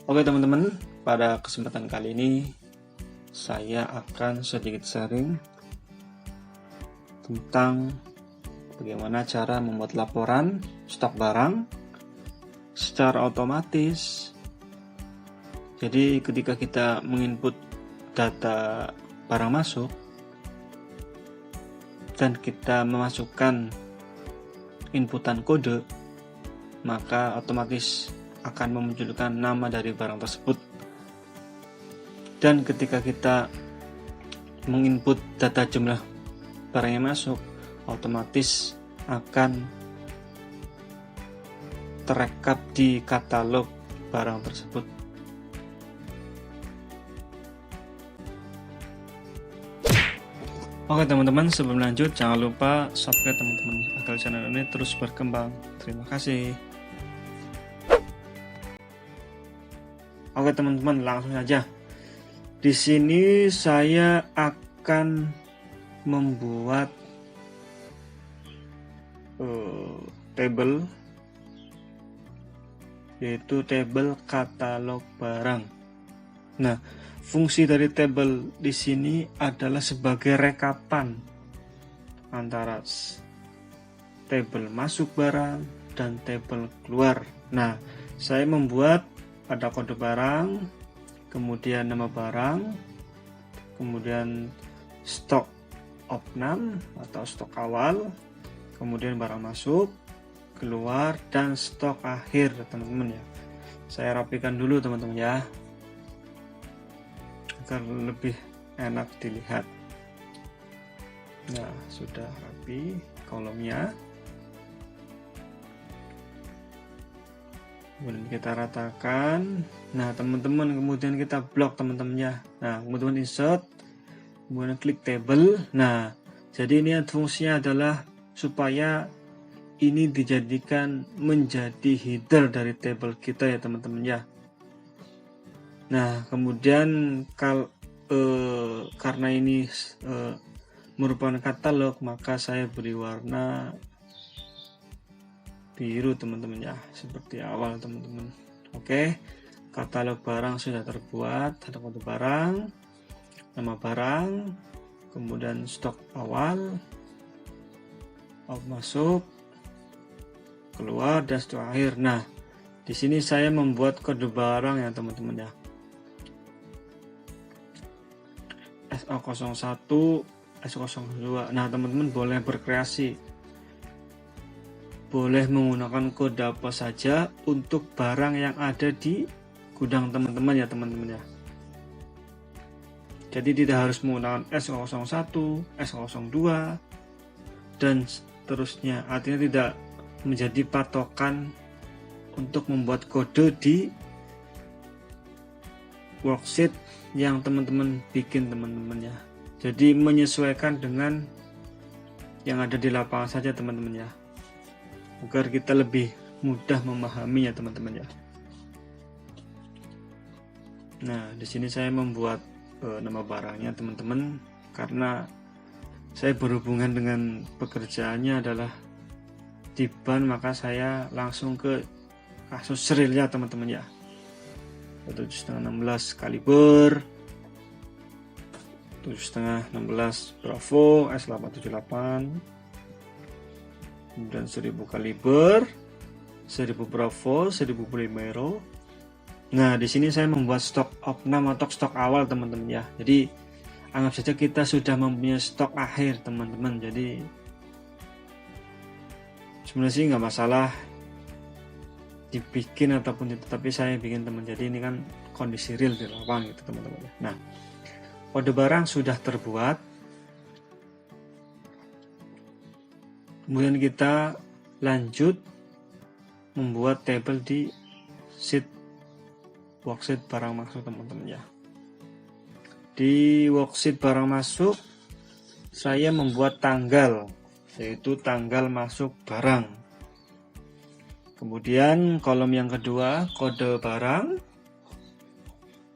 Oke teman-teman, pada kesempatan kali ini saya akan sedikit sharing tentang bagaimana cara membuat laporan stok barang secara otomatis. Jadi ketika kita menginput data barang masuk dan kita memasukkan inputan kode, maka otomatis akan memunculkan nama dari barang tersebut. Dan ketika kita menginput data jumlah barang yang masuk, otomatis akan terekap di katalog barang tersebut. Oke teman-teman, sebelum lanjut jangan lupa subscribe teman-teman agar channel ini terus berkembang. Terima kasih. Oke teman-teman, langsung saja. Di sini saya akan membuat table, yaitu table katalog barang. Nah, fungsi dari table di sini adalah sebagai rekapan antara table masuk barang dan table keluar. Nah, saya membuat ada kode barang, kemudian nama barang, kemudian stok opnam atau stok awal, kemudian barang masuk, keluar, dan stok akhir teman-teman ya. Saya rapikan dulu teman-teman ya, agar lebih enak dilihat. Nah, sudah rapi kolomnya. Kemudian kita ratakan. Nah teman-teman, kemudian kita blok teman-teman ya. Nah kemudian insert, kemudian klik table. Nah jadi ini fungsinya adalah supaya ini dijadikan menjadi header dari table kita ya teman-teman ya. Nah kemudian karena ini merupakan katalog, maka saya beri warna biru teman-teman ya, seperti awal teman-teman. Oke, katalog barang sudah terbuat, ada kode barang, nama barang, kemudian stok awal, masuk, keluar, dan stok akhir. Nah di sini saya membuat kode barang ya teman-teman ya, SO01, SO02. Nah teman-teman boleh berkreasi, boleh menggunakan kode apa saja untuk barang yang ada di gudang teman-teman ya teman-teman ya. Jadi tidak harus menggunakan SO01, SO02 dan seterusnya. Artinya tidak menjadi patokan untuk membuat kode di worksheet yang teman-teman bikin teman-teman ya. Jadi menyesuaikan dengan yang ada di lapangan saja teman-teman ya, agar kita lebih mudah memahami ya teman-teman ya. Nah di sini saya membuat nama barangnya teman-teman, karena saya berhubungan dengan pekerjaannya adalah di ban, maka saya langsung ke kasus serialnya teman-teman ya. 7,5 16 kaliber, 7,5 16 Bravo S878, kemudian 1000 kaliber, 1000 Bravo, 1000 Primero. Nah di sini saya membuat stok opnam atau stok awal teman-teman ya. Jadi anggap saja kita sudah mempunyai stok akhir teman-teman. Jadi sebenarnya sih nggak masalah dibikin ataupun itu, tapi saya bikin teman. Jadi ini kan kondisi real di lapangan gitu teman-teman ya. Nah kode barang sudah terbuat. Kemudian kita lanjut membuat table di sheet worksheet barang masuk teman-teman ya. Di worksheet barang masuk saya membuat tanggal, yaitu tanggal masuk barang. Kemudian kolom yang kedua kode barang.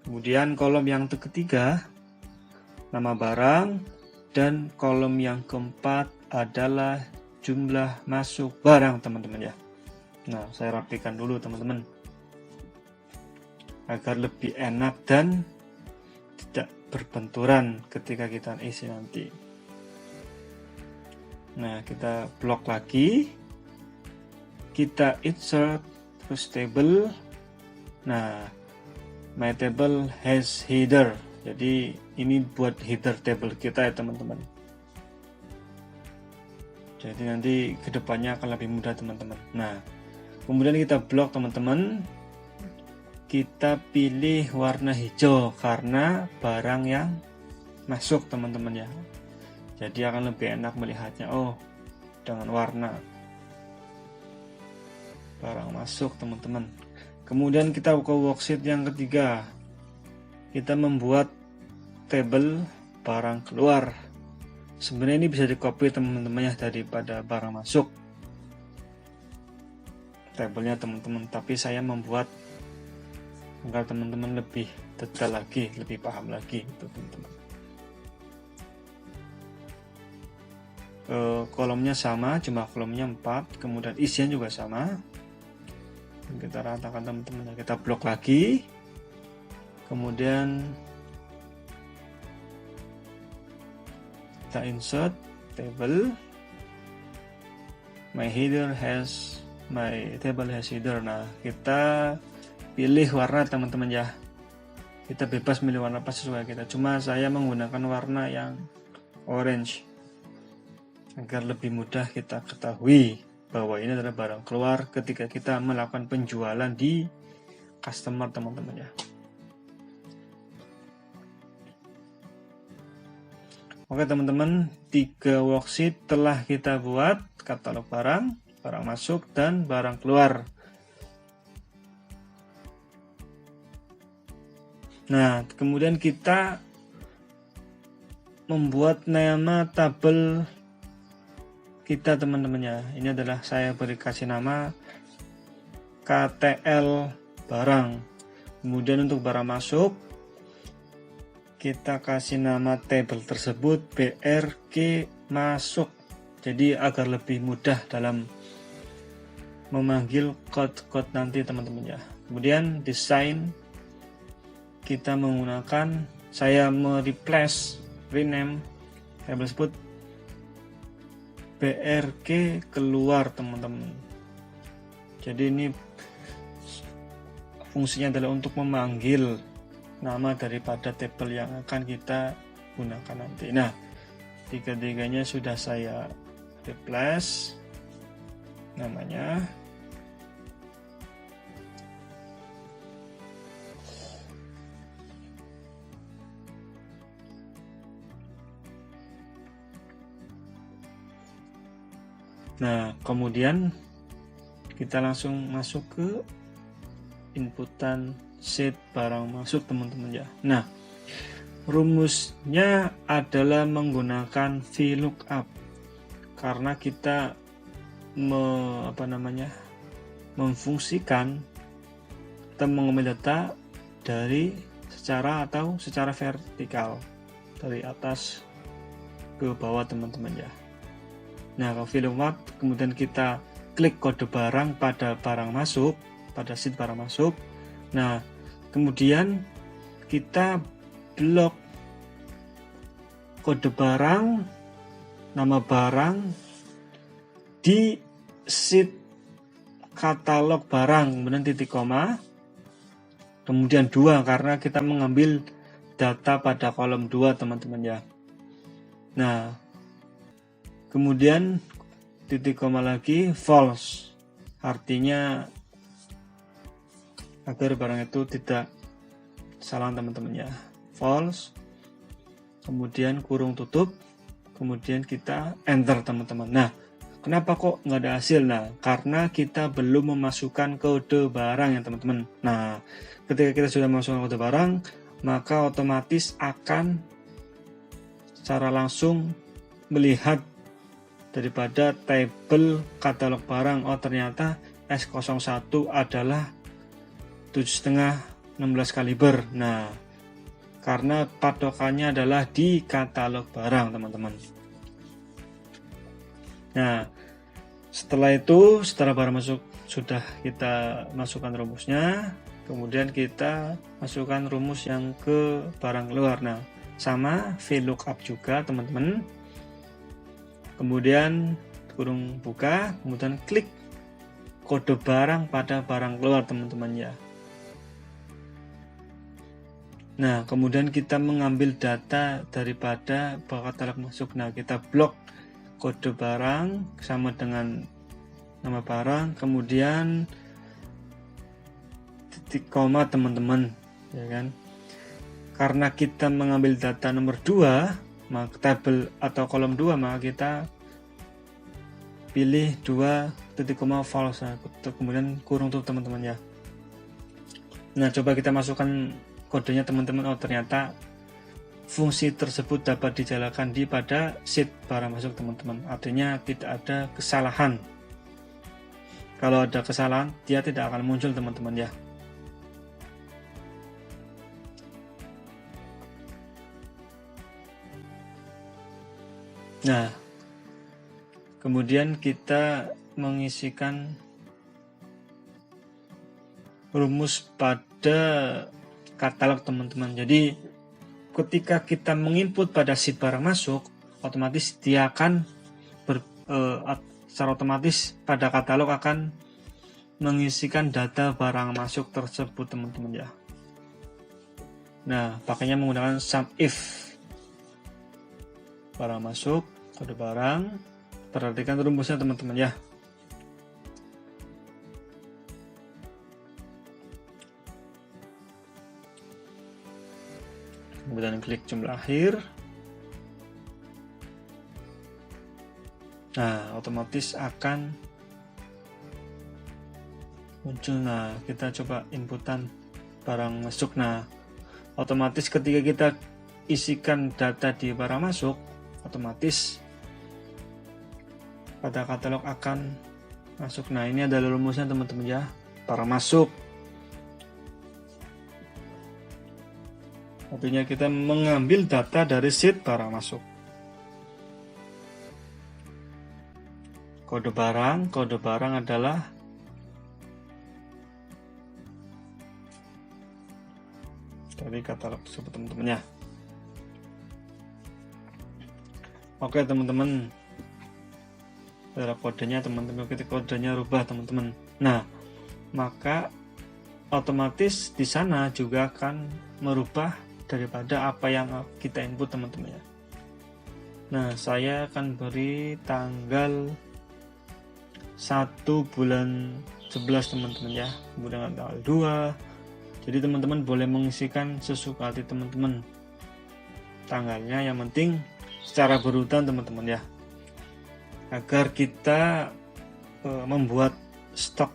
Kemudian kolom yang ketiga nama barang, dan kolom yang keempat adalah jumlah masuk barang teman-teman ya. Nah saya rapikan dulu teman-teman. agar lebih enak dan tidak berbenturan ketika kita isi nanti. Nah, kita blok lagi, kita insert terus table. Nah, my table has header, jadi ini buat header table kita ya teman-teman. Jadi nanti kedepannya akan lebih mudah teman-teman. Nah, kemudian kita blok teman-teman, kita pilih warna hijau karena barang yang masuk teman-teman ya. Jadi akan lebih enak melihatnya, oh dengan warna barang masuk teman-teman. Kemudian kita buka worksheet yang ketiga, kita membuat table barang keluar. Sebenarnya ini bisa di copy teman-teman ya daripada barang masuk tabelnya teman-teman, tapi saya membuat agar teman-teman lebih detail lagi, lebih paham lagi itu teman-teman. Kolomnya sama, jumlah kolomnya 4, kemudian isian juga sama. Kita ratakan teman-teman, kita blok lagi, kemudian kita insert table, my table has header. Nah, kita pilih warna teman-teman ya, kita bebas milih warna apa sesuai kita, cuma saya menggunakan warna yang orange agar lebih mudah kita ketahui bahwa ini adalah barang keluar ketika kita melakukan penjualan di customer teman-teman ya. Oke teman-teman, 3 worksheet telah kita buat, katalog barang, barang masuk, dan barang keluar. Nah, kemudian kita membuat nama tabel kita teman-teman ya. Ini adalah saya kasih nama KTL barang. Kemudian untuk barang masuk, kita kasih nama table tersebut BRG masuk, jadi agar lebih mudah dalam memanggil code-code nanti teman-teman ya. Kemudian desain, kita menggunakan, saya rename table tersebut BRG keluar teman-teman. Jadi ini fungsinya adalah untuk memanggil nama daripada table yang akan kita gunakan nanti. Nah, tiga-tiganya sudah saya replace namanya. Nah, kemudian kita langsung masuk ke inputan sheet barang masuk teman-teman ya. Nah, rumusnya adalah menggunakan VLOOKUP karena kita memfungsikan atau mengambil data dari secara vertikal dari atas ke bawah teman-teman ya. Nah, kalau VLOOKUP kemudian kita klik kode barang pada barang masuk, pada sheet barang masuk. Nah, kemudian kita blok kode barang, nama barang di sheet katalog barang, kemudian titik koma, kemudian 2 karena kita mengambil data pada kolom 2 teman-teman ya. Nah, kemudian titik koma lagi, false, artinya agar barang itu tidak salah teman-teman ya, false, kemudian kurung tutup, kemudian kita enter teman-teman. Nah, kenapa kok nggak ada hasil? Nah, karena kita belum memasukkan kode barang ya teman-teman. Nah, ketika kita sudah memasukkan kode barang, maka otomatis akan secara langsung melihat daripada tabel katalog barang, oh ternyata S01 adalah 7,5 16 kaliber. Nah, karena patokannya adalah di katalog barang teman-teman. Nah, setelah barang masuk sudah kita masukkan rumusnya, kemudian kita masukkan rumus yang ke barang keluar. Nah, sama VLOOKUP juga teman-teman. Kemudian kurung buka, kemudian klik kode barang pada barang keluar teman-teman ya. Nah, kemudian kita mengambil data daripada katalog masuk. Nah, kita blok kode barang sama dengan nama barang, kemudian titik koma teman-teman, ya kan? Karena kita mengambil data nomor 2, maka tabel atau kolom 2, maka kita pilih 2 titik koma false, kemudian kurung tutup teman-teman ya. Nah, coba kita masukkan kodenya teman-teman. Oh, ternyata fungsi tersebut dapat dijalankan pada sheet barang masuk teman-teman. Artinya tidak ada kesalahan. Kalau ada kesalahan, dia tidak akan muncul teman-teman ya. Nah, kemudian kita mengisikan rumus pada katalog teman-teman. Jadi ketika kita menginput pada sheet barang masuk, otomatis dia akan secara otomatis pada katalog akan mengisikan data barang masuk tersebut teman-teman ya. Nah, pakainya menggunakan SUMIF. Barang masuk, kode barang, perhatikan rumusnya teman-teman ya. Kemudian klik jumlah akhir. Nah, otomatis akan muncul. Nah, kita coba inputan barang masuk. Nah, otomatis ketika kita isikan data di barang masuk, otomatis pada katalog akan masuk. Nah, ini adalah rumusnya teman-teman ya. Barang masuk, artinya kita mengambil data dari sheet barang masuk. Kode barang adalah dari katalog tersebut teman-teman ya. Oke teman-teman, adalah kodenya teman-teman. Ketika kodenya rubah teman-teman, nah maka otomatis di sana juga akan merubah daripada apa yang kita input teman-teman ya. Nah, saya akan beri tanggal 1 bulan 11 teman-teman ya, kemudian tanggal 2. Jadi teman-teman boleh mengisikan sesuka hati teman-teman tanggalnya, yang penting secara berurutan teman-teman ya, agar kita membuat stok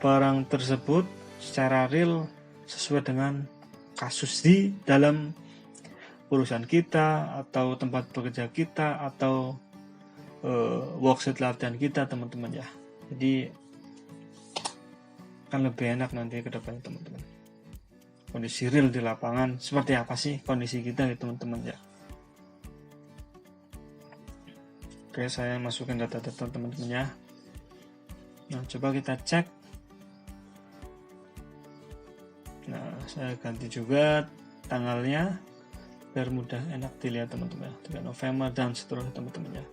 barang tersebut secara real sesuai dengan kasus di dalam urusan kita atau tempat bekerja kita atau worksheet latihan kita teman-teman ya. Jadi akan lebih enak nanti ke depannya teman-teman. Kondisi real di lapangan seperti apa sih kondisi kita gitu teman-teman ya. Oke, saya masukin data-data teman-teman ya. Nah, coba kita cek. Nah, saya ganti juga tanggalnya biar mudah enak dilihat teman-teman ya. 3 November dan seterusnya teman-teman ya.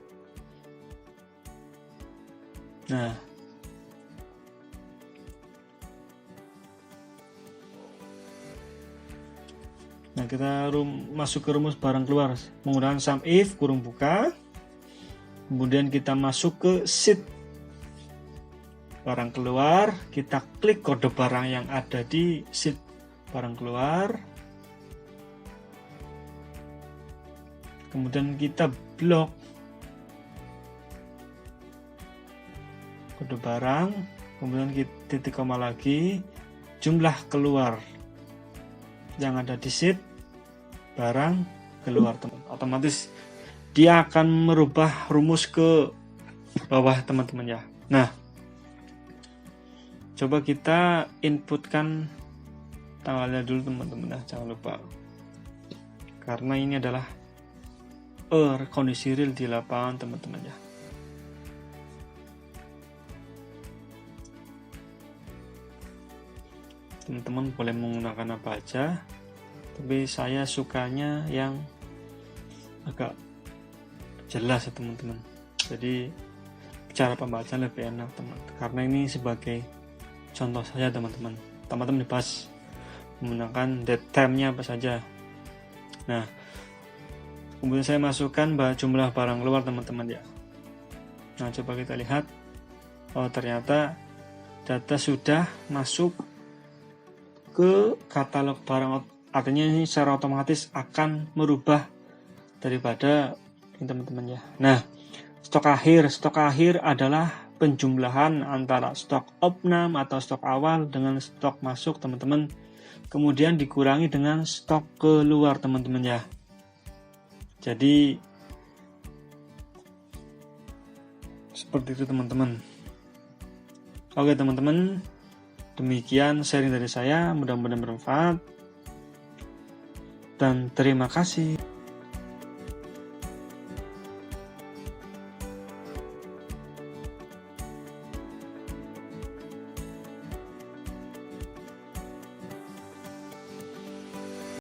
Nah, kita masuk ke rumus barang keluar menggunakan SUMIF kurung buka. Kemudian kita masuk ke sheet barang keluar, kita klik kode barang yang ada di sheet barang keluar. Kemudian kita blok kode barang, kemudian kita titik koma lagi, jumlah keluar yang ada di sheet barang keluar teman. Otomatis dia akan merubah rumus ke bawah teman-teman ya. Nah, coba kita inputkan tanggalnya dulu teman-teman ya, jangan lupa, karena ini adalah kondisi real di lapangan teman-teman ya. Teman-teman boleh menggunakan apa aja, tapi saya sukanya yang agak jelas ya teman-teman. Jadi cara pembacaan lebih enak teman, karena ini sebagai contoh saja teman-teman. Teman-teman bebas menggunakan date time-nya apa saja. Nah, kemudian saya masukkan jumlah barang keluar teman-teman ya. Nah, coba kita lihat. Oh, ternyata data sudah masuk ke katalog barang, artinya ini secara otomatis akan merubah daripada ini teman-teman ya. Nah, stok akhir adalah penjumlahan antara stok opnam atau stok awal dengan stok masuk teman-teman, kemudian dikurangi dengan stok keluar teman-teman ya. Jadi seperti itu teman-teman. Oke teman-teman, demikian sharing dari saya, mudah-mudahan bermanfaat dan terima kasih.